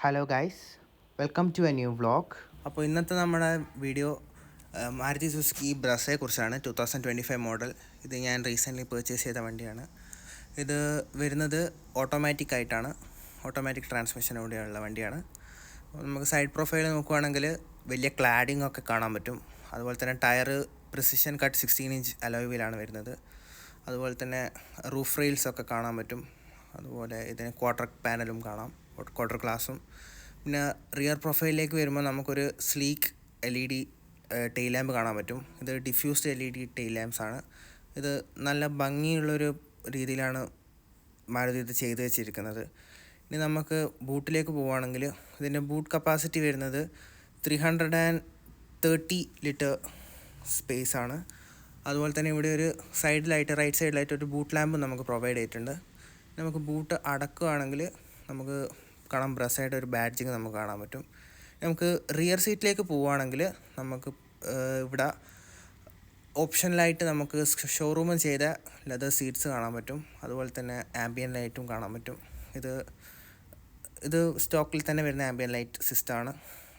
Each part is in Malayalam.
Hello guys, welcome to a new vlog. അപ്പോൾ ഇന്നത്തെ നമ്മുടെ വീഡിയോ മാരുതി സുസുക്കി ബ്രസയെ കുറിച്ചാണ്. 2025 മോഡൽ. ഇത് ഞാൻ റീസെൻ്റ്ലി പർച്ചേസ് ചെയ്ത വണ്ടിയാണ്. ഇത് വരുന്നത് ഓട്ടോമാറ്റിക് ആയിട്ടാണ്, ഓട്ടോമാറ്റിക് ട്രാൻസ്മിഷനോടെയുള്ള വണ്ടിയാണ്. നമുക്ക് സൈഡ് പ്രൊഫൈൽ നോക്കുകയാണെങ്കിൽ വലിയ ക്ലാഡിംഗ് ഒക്കെ കാണാൻ പറ്റും. അതുപോലെ തന്നെ tyre precision cut 16 inch alloy വീലാണ് വരുന്നത്. അതുപോലെ തന്നെ റൂഫ് റെയിൽസ് ഒക്കെ കാണാൻ പറ്റും. അതുപോലെ ഇതിന് ക്വാർട്ടർ പാനലും കാണാം, ക്വാർട്ടർ ഗ്ലാസും. പിന്നെ റിയർ പ്രൊഫൈലിലേക്ക് വരുമ്പോൾ നമുക്കൊരു സ്ലീക്ക് LED ടെയിൽ ലാമ്പ് കാണാൻ പറ്റും. ഇത് ഡിഫ്യൂസ്ഡ് LED ടെയിൽ ലാമ്പ്സ് ആണ്. ഇത് നല്ല ഭംഗിയുള്ളൊരു രീതിയിലാണ് മാരുതി ഇത് ചെയ്ത് വെച്ചിരിക്കുന്നത്. ഇനി നമുക്ക് ബൂട്ടിലേക്ക് പോവുകയാണെങ്കിൽ ഇതിൻ്റെ ബൂട്ട് കപ്പാസിറ്റി വരുന്നത് 330 ലിറ്റർ സ്പേസ് ആണ്. അതുപോലെ തന്നെ ഇവിടെ ഒരു സൈഡിലായിട്ട്, റൈറ്റ് സൈഡിലായിട്ട് ഒരു ബൂട്ട് ലാമ്പ് നമുക്ക് പ്രൊവൈഡ് ചെയ്തിട്ടുണ്ട്. നമുക്ക് ബൂട്ട് അടക്കുകയാണെങ്കിൽ നമുക്ക് കാണാം, ബ്രസയുടെ ഒരു ബാഡ്ജിങ് നമുക്ക് കാണാൻ പറ്റും. നമുക്ക് റിയർ സീറ്റിലേക്ക് പോവുകയാണെങ്കിൽ നമുക്ക് ഇവിടെ ഓപ്ഷനിലായിട്ട് നമുക്ക് ഷോറൂമിൽ ചെയ്ത ലെതർ സീറ്റ്സ് കാണാൻ പറ്റും. അതുപോലെ തന്നെ ആംബിയൻ ലൈറ്റും കാണാൻ പറ്റും. ഇത് സ്റ്റോക്കിൽ തന്നെ വരുന്ന ആംബിയൻ ലൈറ്റ് സിസ്റ്റമാണ്.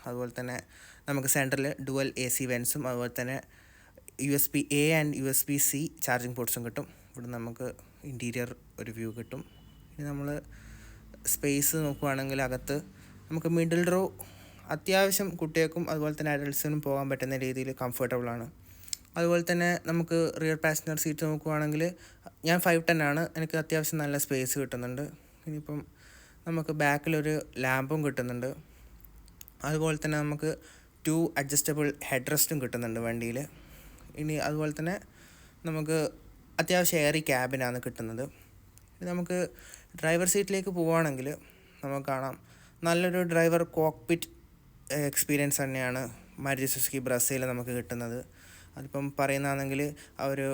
അതുപോലെ തന്നെ നമുക്ക് സെൻറ്ററിൽ ഡുവൽ AC വെൻസും അതുപോലെ തന്നെ USB-A ആൻഡ് USB-C ചാർജിങ് പോർട്ട്സും കിട്ടും. ഇവിടെ നമുക്ക് ഇൻറ്റീരിയർ ഒരു വ്യൂ കിട്ടും. ഇനി നമ്മൾ സ്പേസ് നോക്കുകയാണെങ്കിൽ അകത്ത് നമുക്ക് മിഡിൽ റോ അത്യാവശ്യം കുട്ടികൾക്കും അതുപോലെ തന്നെ അഡൾട്ട്സിനും പോകാൻ പറ്റുന്ന രീതിയിൽ കംഫർട്ടബിളാണ്. അതുപോലെ തന്നെ നമുക്ക് റിയർ പാസഞ്ചർ സീറ്റ് നോക്കുകയാണെങ്കിൽ ഞാൻ 510 ആണ്, എനിക്ക് അത്യാവശ്യം നല്ല സ്പേസ് കിട്ടുന്നുണ്ട്. ഇനിയിപ്പം നമുക്ക് ബാക്കിലൊരു ലാമ്പും കിട്ടുന്നുണ്ട്. അതുപോലെ തന്നെ നമുക്ക് 2 അഡ്ജസ്റ്റബിൾ ഹെഡ് റെസ്റ്റും കിട്ടുന്നുണ്ട് വണ്ടിയിൽ. ഇനി അതുപോലെ തന്നെ നമുക്ക് അത്യാവശ്യം എയറി ക്യാബിനാണ് കിട്ടുന്നത്. നമുക്ക് ഡ്രൈവർ സീറ്റിലേക്ക് പോവുകയാണെങ്കിൽ നമുക്ക് കാണാം, നല്ലൊരു ഡ്രൈവർ കോക്ക്പിറ്റ് എക്സ്പീരിയൻസ് തന്നെയാണ് മാരുതി സുസുക്കി ബ്രസയിൽ നമുക്ക് കിട്ടുന്നത്. അതിപ്പം പറയുന്നതാണെങ്കിൽ ആ ഒരു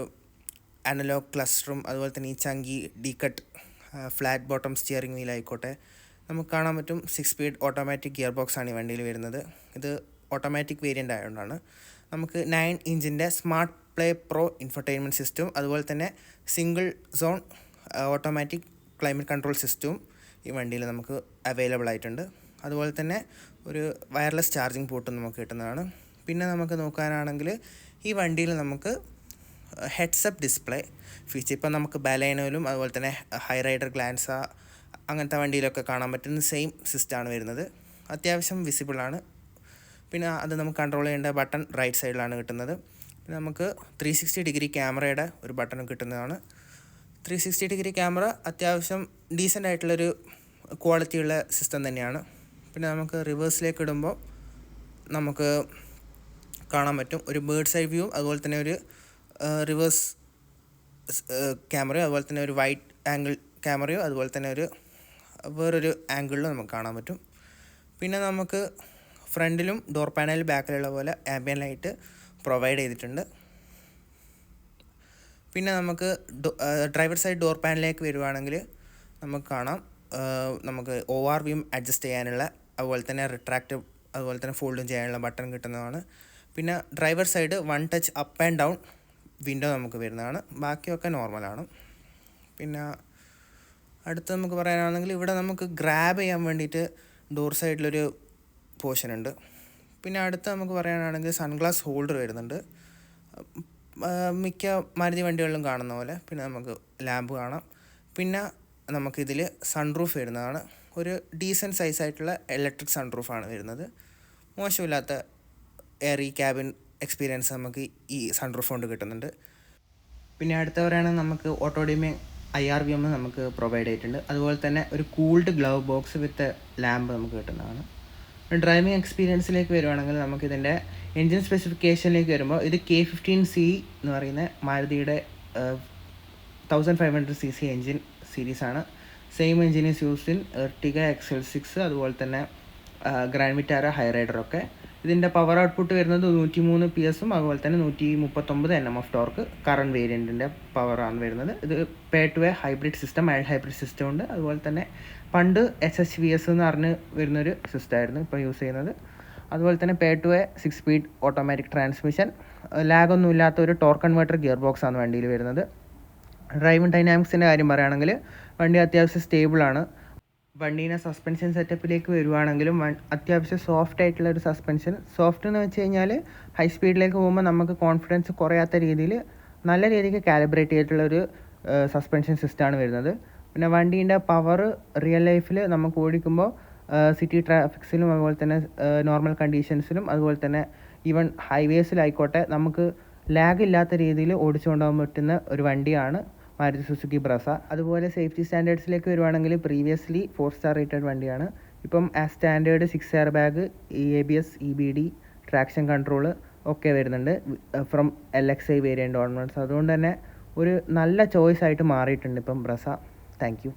അനലോഗ് ക്ലസ്റ്ററും അതുപോലെ തന്നെ ഈ ചങ്കി ഡീകട്ട് ഫ്ലാറ്റ് ബോട്ടം സ്റ്റിയറിംഗ് വീലായിക്കോട്ടെ നമുക്ക് കാണാൻ പറ്റും. 6 സ്പീഡ് ഓട്ടോമാറ്റിക് ഗിയർ ബോക്സാണ് ഈ വണ്ടിയിൽ വരുന്നത്. ഇത് ഓട്ടോമാറ്റിക് വേരിയൻ്റ് ആയതുകൊണ്ടാണ്. നമുക്ക് 9 ഇഞ്ചിൻ്റെ സ്മാർട്ട് പ്ലേ പ്രോ ഇൻഫർടൈൻമെൻറ്റ് സിസ്റ്റവും അതുപോലെ തന്നെ single zone automatic climate control സിസ്റ്റവും ഈ വണ്ടിയിൽ നമുക്ക് അവൈലബിൾ ആയിട്ടുണ്ട്. അതുപോലെ തന്നെ ഒരു വയർലെസ് ചാർജിങ് പോർട്ടും നമുക്ക് കിട്ടുന്നതാണ്. പിന്നെ നമുക്ക് നോക്കാനാണെങ്കിൽ ഈ വണ്ടിയിൽ നമുക്ക് ഹെഡ്സപ്പ് ഡിസ്പ്ലേ ഫീച്ചർ ഇപ്പം നമുക്ക് ബലേനോയിലും അതുപോലെ തന്നെ ഹൈ റൈഡർ ഗ്ലാൻസ അങ്ങനത്തെ വണ്ടിയിലൊക്കെ കാണാൻ പറ്റുന്ന സെയിം സിസ്റ്റമാണ് വരുന്നത്. അത്യാവശ്യം വിസിബിളാണ്. പിന്നെ അത് നമുക്ക് കൺട്രോൾ ചെയ്യേണ്ട ബട്ടൺ റൈറ്റ് സൈഡിലാണ് കിട്ടുന്നത്. പിന്നെ നമുക്ക് 360 ഡിഗ്രി ക്യാമറയുടെ ഒരു ബട്ടൺ കിട്ടുന്നതാണ്. 360 ഡിഗ്രി ക്യാമറ അത്യാവശ്യം ഡീസൻ്റ് ആയിട്ടുള്ളൊരു ക്വാളിറ്റിയുള്ള സിസ്റ്റം തന്നെയാണ്. പിന്നെ നമുക്ക് റിവേഴ്സിലേക്ക് ഇടുമ്പോൾ നമുക്ക് കാണാൻ പറ്റും ഒരു ബേർഡ്സ് ഐ വ്യൂവും അതുപോലെ തന്നെ ഒരു റിവേഴ്സ് ക്യാമറയോ അതുപോലെ തന്നെ ഒരു വൈഡ് ആംഗിൾ ക്യാമറയോ അതുപോലെ തന്നെ ഒരു വേറൊരു ആംഗിളിലും നമുക്ക് കാണാൻ പറ്റും. പിന്നെ നമുക്ക് ഫ്രണ്ടിലും ഡോർ പാനൽ ബാക്കിലുള്ള പോലെ ആംബിയൻ ലൈറ്റ് പ്രൊവൈഡ് ചെയ്തിട്ടുണ്ട്. പിന്നെ നമുക്ക് ഡ്രൈവർ സൈഡ് ഡോർ പാനലിലേക്ക് വരുവാണെങ്കിൽ നമുക്ക് കാണാം, നമുക്ക് ORV അഡ്ജസ്റ്റ് ചെയ്യാനുള്ള അതുപോലെ തന്നെ റിട്രാക്റ്റീവ് അതുപോലെ തന്നെ ഫോൾഡും ചെയ്യാനുള്ള ബട്ടൺ കിട്ടുന്നതാണ്. പിന്നെ driver side 1 touch up and down window നമുക്ക് വരുന്നതാണ്. ബാക്കിയൊക്കെ നോർമലാണ്. പിന്നെ അടുത്ത് നമുക്ക് പറയാനാണെങ്കിൽ ഇവിടെ നമുക്ക് ഗ്രാബ് ചെയ്യാൻ വേണ്ടിയിട്ട് ഡോർ സൈഡിലൊരു പോർഷൻ ഉണ്ട്. പിന്നെ അടുത്ത് നമുക്ക് പറയാനാണെങ്കിൽ സൺഗ്ലാസ് ഹോൾഡർ വരുന്നുണ്ട്, മിക്ക മാരുതി വണ്ടികളിലും കാണുന്ന പോലെ. പിന്നെ നമുക്ക് ലാമ്പ് കാണാം. പിന്നെ നമുക്കിതിൽ സൺറൂഫ് വരുന്നതാണ്. ഒരു ഡീസൻറ്റ് സൈസായിട്ടുള്ള ഇലക്ട്രിക് സൺറൂഫാണ് വരുന്നത്. മോശമില്ലാത്ത എയറി ക്യാബിൻ എക്സ്പീരിയൻസ് നമുക്ക് ഈ സൺറൂഫ് കൊണ്ട് കിട്ടുന്നുണ്ട്. പിന്നെ അടുത്ത പറയുകയാണെങ്കിൽ നമുക്ക് ഓട്ടോഡിമിങ് IRVM നമുക്ക് പ്രൊവൈഡ് ചെയ്തിട്ടുണ്ട്. അതുപോലെ തന്നെ ഒരു കൂൾഡ് ഗ്ലൗ ബോക്സ് വിത്ത് ലാമ്പ് നമുക്ക് കിട്ടുന്നതാണ്. ഡ്രൈവിംഗ് എക്സ്പീരിയൻസിലേക്ക് വരുവാണെങ്കിൽ നമുക്കിതിൻ്റെ എൻജിൻ സ്പെസിഫിക്കേഷനിലേക്ക് വരുമ്പോൾ ഇത് K15C എന്ന് പറയുന്ന മാരുതിയുടെ 1500cc എൻജിൻ സീരീസാണ്. Same engine is used in Ertiga XL6 അതുപോലെ തന്നെ ഗ്രാൻഡ് വിറ്റാര ഹൈ റൈഡറൊക്കെ. ഇതിൻ്റെ പവർ ഔട്ട്പുട്ട് വരുന്നത് 103 PS അതുപോലെ തന്നെ 139 Nm ടോർക്ക് കറണ്ട് വേരിയൻറ്റിൻ്റെ പവറാണ് വരുന്നത്. ഇത് pay to a hybrid system, mild hybrid system ഉണ്ട്. അതുപോലെ തന്നെ പണ്ട് SHVS എന്ന് പറഞ്ഞ് വരുന്നൊരു സിസ്റ്റമായിരുന്നു ഇപ്പോൾ യൂസ് ചെയ്യുന്നത്. അതുപോലെ തന്നെ പേ to a 6 speed automatic transmission, ലാഗൊന്നും ഇല്ലാത്ത ഒരു ടോർക്ക് കൺവേർട്ടർ ഗിയർ ബോക്സാണ് വണ്ടിയിൽ വരുന്നത്. ഡ്രൈവിംഗ് ഡൈനാമിക്സിൻ്റെ കാര്യം പറയുകയാണെങ്കിൽ വണ്ടി അത്യാവശ്യം സ്റ്റേബിളാണ്. വണ്ടീനെ സസ്പെൻഷൻ സെറ്റപ്പിലേക്ക് വരുവാണെങ്കിലും അത്യാവശ്യം സോഫ്റ്റ് ആയിട്ടുള്ള ഒരു സസ്പെൻഷൻ. സോഫ്റ്റ് എന്ന് വെച്ച് കഴിഞ്ഞാൽ ഹൈ സ്പീഡിലേക്ക് പോകുമ്പോൾ നമുക്ക് കോൺഫിഡൻസ് കുറയാത്ത രീതിയിൽ നല്ല രീതിക്ക് കാലിബ്രേറ്റ് ചെയ്തിട്ടുള്ളൊരു സസ്പെൻഷൻ സിസ്റ്റമാണ് വരുന്നത്. പിന്നെ വണ്ടീൻ്റെ പവർ റിയൽ ലൈഫിൽ നമുക്ക് ഓടിക്കുമ്പോൾ സിറ്റി ട്രാഫിക്സിലും അതുപോലെ തന്നെ നോർമൽ കണ്ടീഷൻസിലും അതുപോലെ തന്നെ ഈവൻ ഹൈവേസിലായിക്കോട്ടെ നമുക്ക് ലാഗ് ഇല്ലാത്ത രീതിയിൽ ഓടിച്ചുകൊണ്ട് പോകാൻ പറ്റുന്ന ഒരു വണ്ടിയാണ് മാരുതി സുസുക്കി ബ്രസ. അതുപോലെ സേഫ്റ്റി സ്റ്റാൻഡേർഡ്സിലേക്ക് വരുവാണെങ്കിൽ പ്രീവിയസ്ലി 4 സ്റ്റാർ റേറ്റഡ് വണ്ടിയാണ്. ഇപ്പം as standard 6 air bag, ABS, EBD, traction control ഒക്കെ വരുന്നുണ്ട് ഫ്രം LXI വേരിയൻ്റ് ഓൺവേർഡ്സ്. അതുകൊണ്ട് തന്നെ ഒരു നല്ല ചോയ്സ് ആയിട്ട് മാറിയിട്ടുണ്ട് ഇപ്പം ബ്രസ. Thank you.